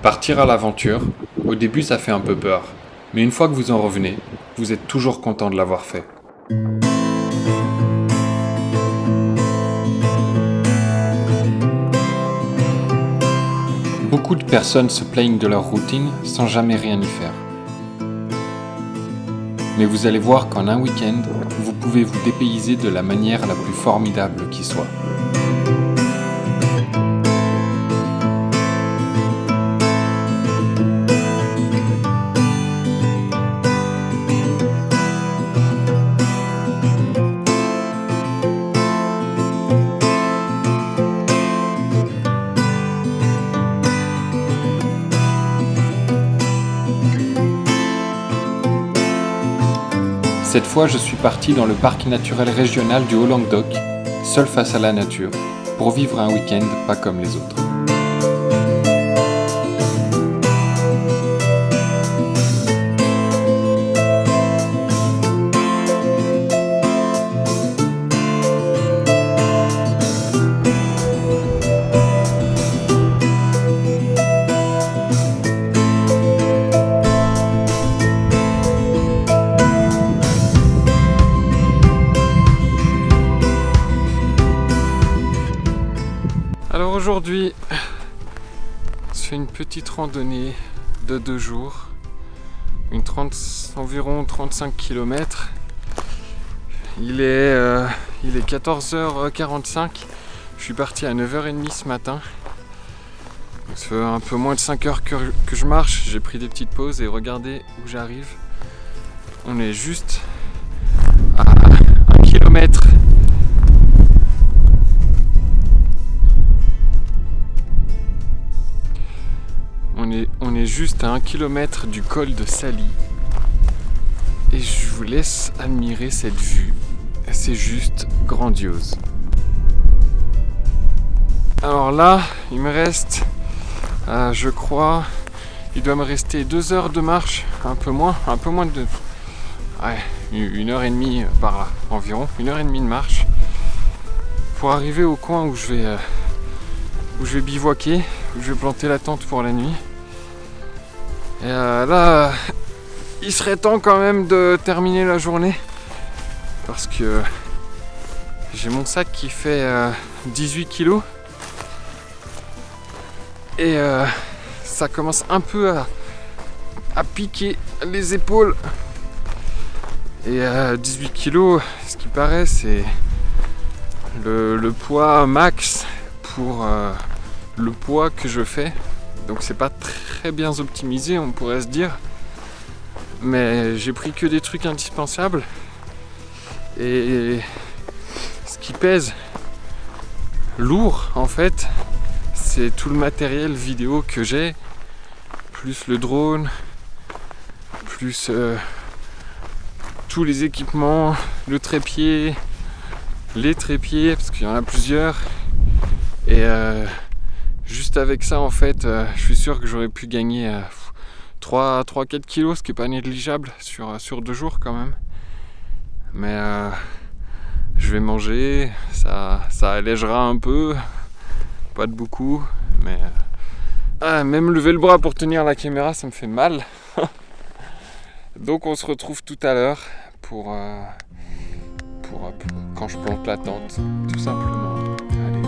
Partir à l'aventure, au début ça fait un peu peur, mais une fois que vous en revenez, vous êtes toujours content de l'avoir fait. Beaucoup de personnes se plaignent de leur routine sans jamais rien y faire. Mais vous allez voir qu'en un week-end, vous pouvez vous dépayser de la manière la plus formidable qui soit. Cette fois, je suis parti dans le parc naturel régional du Haut-Languedoc, seul face à la nature, pour vivre un week-end pas comme les autres. Alors aujourd'hui, je fais une petite randonnée de 2 jours, environ 35 km. Il est 14h45, je suis parti à 9h30 ce matin. Ça fait un peu moins de 5 heures que je marche, j'ai pris des petites pauses et regardez où j'arrive. On est juste à 1 km. On est juste à 1 km du col de Sali et je vous laisse admirer cette vue, c'est juste grandiose. Alors là, il me reste, je crois, il doit me rester 2 heures de marche, un peu moins de... Ouais, 1h30 par là, environ, 1h30 de marche pour arriver au coin où je vais bivouaquer, où je vais planter la tente pour la nuit. Et là, il serait temps quand même de terminer la journée parce que j'ai mon sac qui fait 18 kg et ça commence un peu à piquer les épaules. Et 18 kg, ce qui paraît, c'est le poids max pour le poids que je fais. Donc c'est pas très bien optimisé, on pourrait se dire, mais j'ai pris que des trucs indispensables et ce qui pèse lourd en fait, c'est tout le matériel vidéo que j'ai, plus le drone, plus tous les équipements, le trépied, les trépieds parce qu'il y en a plusieurs et juste avec ça, en fait, je suis sûr que j'aurais pu gagner 3-4 kilos, ce qui n'est pas négligeable sur 2 jours quand même. Mais je vais manger, ça allégera un peu, pas de beaucoup, mais même lever le bras pour tenir la caméra, ça me fait mal. Donc on se retrouve tout à l'heure pour quand je plante la tente, tout simplement. Allez.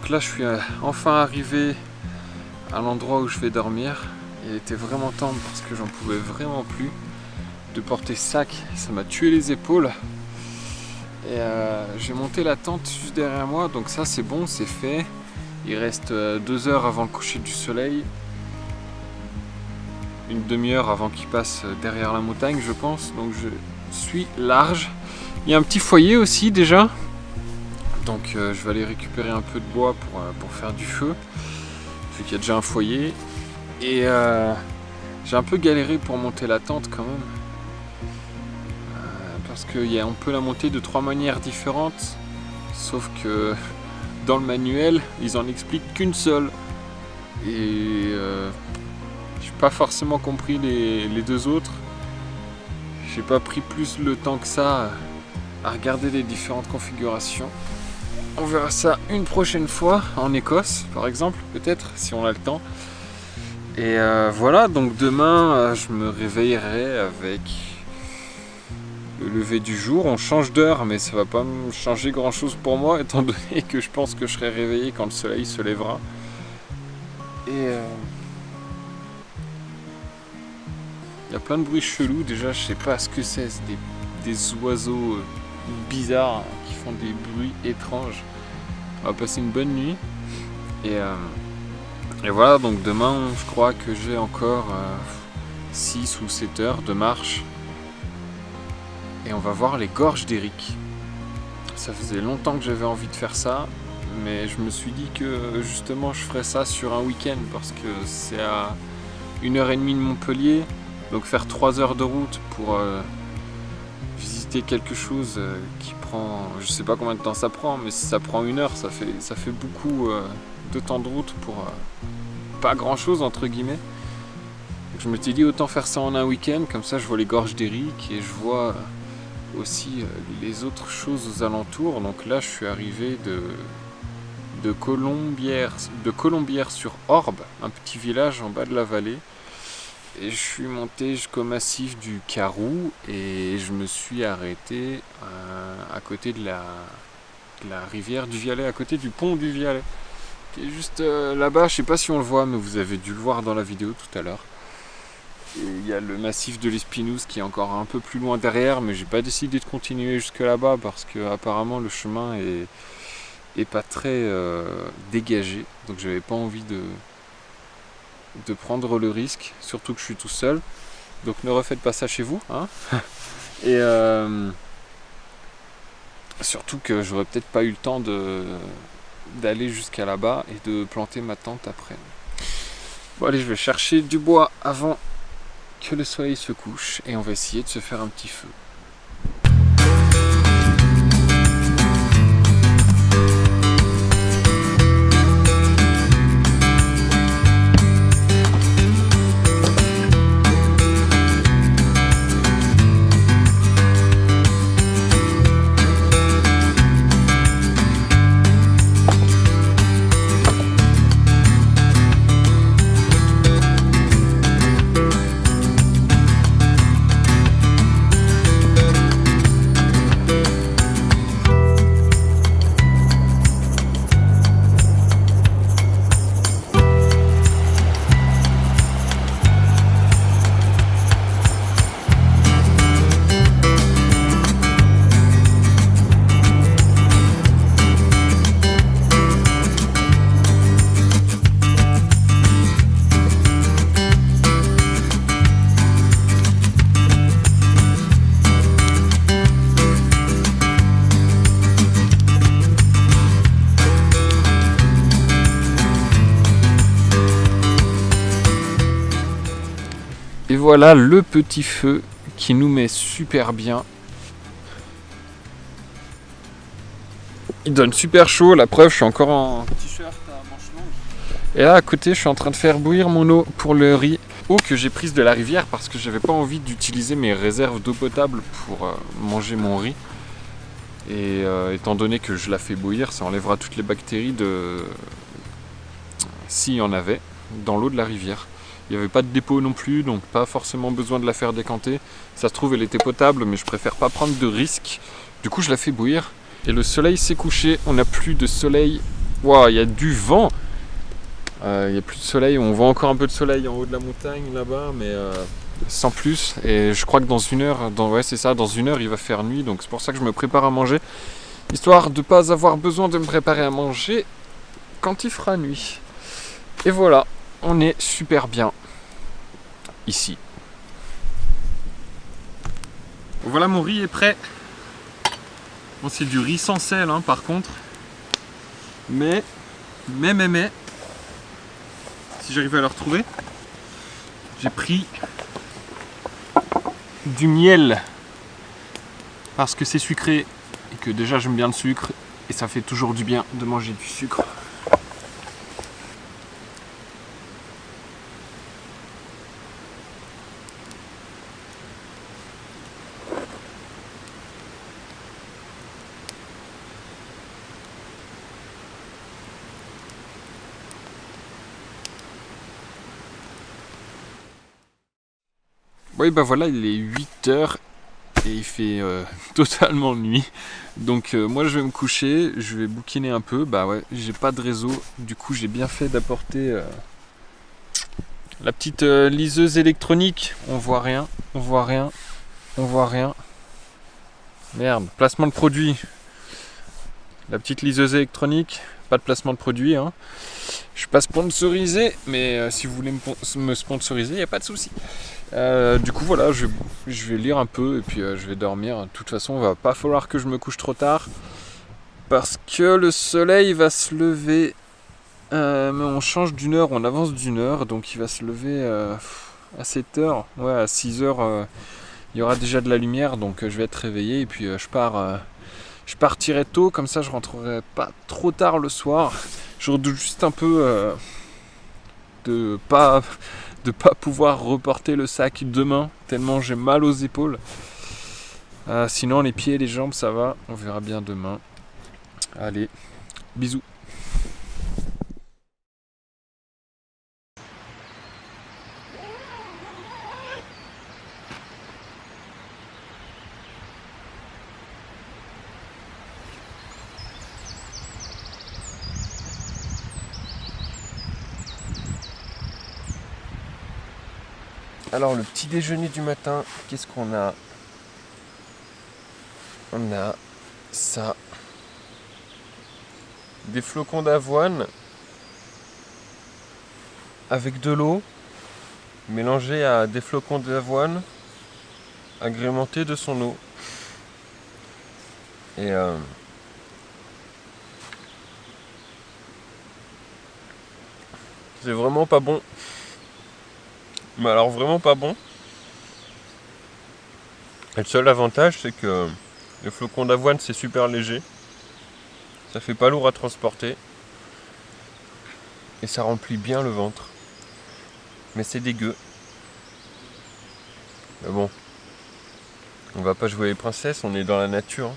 Donc là je suis enfin arrivé à l'endroit où je vais dormir. Il était vraiment temps parce que j'en pouvais vraiment plus de porter ce sac, ça m'a tué les épaules. Et j'ai monté la tente juste derrière moi, donc ça c'est bon, c'est fait. Il reste 2 heures avant le coucher du soleil, une demi-heure avant qu'il passe derrière la montagne je pense, donc je suis large. Il y a un petit foyer aussi déjà, donc je vais aller récupérer un peu de bois pour faire du feu, vu qu'il y a déjà un foyer. Et j'ai un peu galéré pour monter la tente quand même, parce qu'on peut la monter de 3 manières différentes, sauf que dans le manuel ils en expliquent qu'une seule, et j'ai pas forcément compris les 2 autres. J'ai pas pris plus le temps que ça à regarder les différentes configurations. On verra ça une prochaine fois en Écosse par exemple, peut-être si on a le temps. Et voilà, donc demain je me réveillerai avec le lever du jour. On change d'heure, mais ça va pas me changer grand chose pour moi, étant donné que je pense que je serai réveillé quand le soleil se lèvera. Et il y a plein de bruits chelous. Déjà, je sais pas ce que c'est des oiseaux bizarres qui font des bruits étranges. On va passer une bonne nuit. Et voilà, donc demain, je crois que j'ai encore 6 ou 7 heures de marche. Et on va voir les gorges d'Eric. Ça faisait longtemps que j'avais envie de faire ça, mais je me suis dit que justement je ferais ça sur un week-end parce que c'est à 1h30 de Montpellier, donc faire 3 heures de route pour visiter quelque chose qui prend, je sais pas combien de temps ça prend, mais si ça prend 1 heure, ça fait beaucoup de temps de route pour pas grand chose entre guillemets. Donc je me suis dit autant faire ça en un week-end, comme ça je vois les gorges d'Eric et je vois aussi les autres choses aux alentours. Donc là je suis arrivé de Colombières sur Orbe, un petit village en bas de la vallée, et je suis monté jusqu'au massif du Karoo et je me suis arrêté à côté de la rivière du Vialet, à côté du pont du Vialet qui est juste là-bas. Je sais pas si on le voit, mais vous avez dû le voir dans la vidéo tout à l'heure. Et il y a le massif de l'Espinouse qui est encore un peu plus loin derrière, mais j'ai pas décidé de continuer jusque là-bas parce que apparemment le chemin est pas très dégagé, donc j'avais pas envie de prendre le risque, surtout que je suis tout seul. Donc ne refaites pas ça chez vous, hein. Et surtout que j'aurais peut-être pas eu le temps d'aller jusqu'à là-bas et de planter ma tente après. Bon allez, je vais chercher du bois avant que le soleil se couche et on va essayer de se faire un petit feu. Et voilà le petit feu qui nous met super bien. Il donne super chaud, la preuve je suis encore en t-shirt à manches longues. Et là à côté je suis en train de faire bouillir mon eau pour le riz. Eau que j'ai prise de la rivière parce que j'avais pas envie d'utiliser mes réserves d'eau potable pour manger mon riz. Et étant donné que je la fais bouillir, ça enlèvera toutes les bactéries s'il y en avait dans l'eau de la rivière. Il n'y avait pas de dépôt non plus, donc pas forcément besoin de la faire décanter. Ça se trouve elle était potable, mais je préfère pas prendre de risques. Du coup je la fais bouillir. Et le soleil s'est couché, on n'a plus de soleil Wow, il y a du vent. Il n'y a plus de soleil. On voit encore un peu de soleil en haut de la montagne là-bas, mais sans plus. Et je crois que dans une heure, ouais, c'est ça, dans une heure, il va faire nuit. Donc c'est pour ça que je me prépare à manger, histoire de ne pas avoir besoin de me préparer à manger quand il fera nuit. Et voilà, on est super bien ici. Voilà, mon riz est prêt. Bon, c'est du riz sans sel, hein, par contre. Mais, si j'arrive à le retrouver, j'ai pris du miel. Parce que c'est sucré et que déjà j'aime bien le sucre. Et ça fait toujours du bien de manger du sucre. Oui, bah voilà, il est 8h et il fait totalement nuit. Donc moi je vais me coucher, je vais bouquiner un peu. Bah ouais, j'ai pas de réseau, du coup j'ai bien fait d'apporter la petite liseuse électronique. On voit rien, on voit rien, on voit rien. Merde, placement de produit. La petite liseuse électronique, pas de placement de produit, hein. Je suis pas sponsorisé, mais si vous voulez me sponsoriser, il n'y a pas de souci. Du coup voilà, je vais lire un peu et puis je vais dormir. De toute façon, il va pas falloir que je me couche trop tard parce que le soleil va se lever. Mais on change d'une heure, on avance d'une heure, donc il va se lever à 7h. Ouais, à 6h, il y aura déjà de la lumière, donc je vais être réveillé et puis je partirai tôt, comme ça je rentrerai pas trop tard le soir. Je redoute juste un peu de pas pouvoir reporter le sac demain, tellement j'ai mal aux épaules. Sinon les pieds et les jambes ça va, on verra bien demain. Allez, bisous. Alors le petit déjeuner du matin, qu'est-ce qu'on a? On a ça. Des flocons d'avoine avec de l'eau mélangée à des flocons d'avoine agrémentés de son eau. Et c'est vraiment pas bon. Mais alors vraiment pas bon. Et le seul avantage c'est que le flocon d'avoine c'est super léger. Ça fait pas lourd à transporter. Et ça remplit bien le ventre. Mais c'est dégueu. Mais bon. On va pas jouer les princesses, on est dans la nature.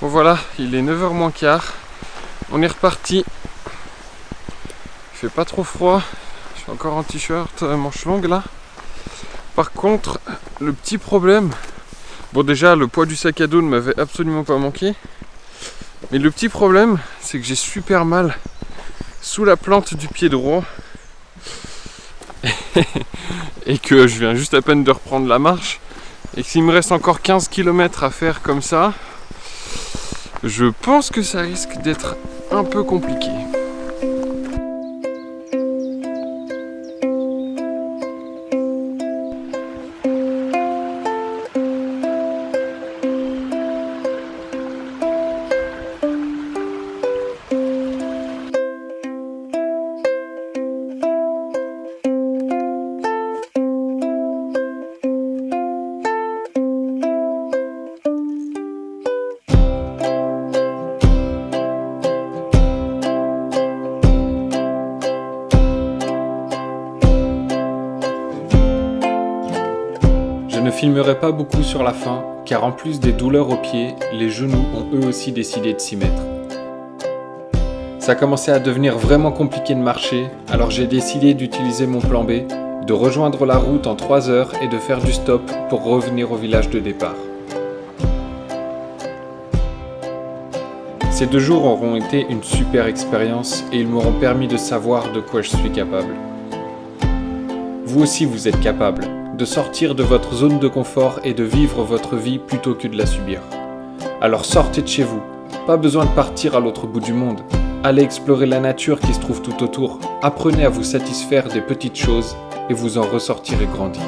Bon voilà, il est 9h moins quart. On est reparti. Il fait pas trop froid. Je suis encore en t-shirt, manche longue là. Par contre, le petit problème... Bon déjà, le poids du sac à dos ne m'avait absolument pas manqué. Mais le petit problème, c'est que j'ai super mal sous la plante du pied droit. Et que je viens juste à peine de reprendre la marche. Et que s'il me reste encore 15 km à faire comme ça, je pense que ça risque d'être un peu compliqué. Je ne filmerai pas beaucoup sur la fin, car en plus des douleurs aux pieds, les genoux ont eux aussi décidé de s'y mettre. Ça commençait à devenir vraiment compliqué de marcher, alors j'ai décidé d'utiliser mon plan B, de rejoindre la route en 3 heures et de faire du stop pour revenir au village de départ. Ces 2 jours auront été une super expérience et ils m'auront permis de savoir de quoi je suis capable. Vous aussi vous êtes capable de sortir de votre zone de confort et de vivre votre vie plutôt que de la subir. Alors sortez de chez vous, pas besoin de partir à l'autre bout du monde. Allez explorer la nature qui se trouve tout autour, apprenez à vous satisfaire des petites choses et vous en ressortirez grandi.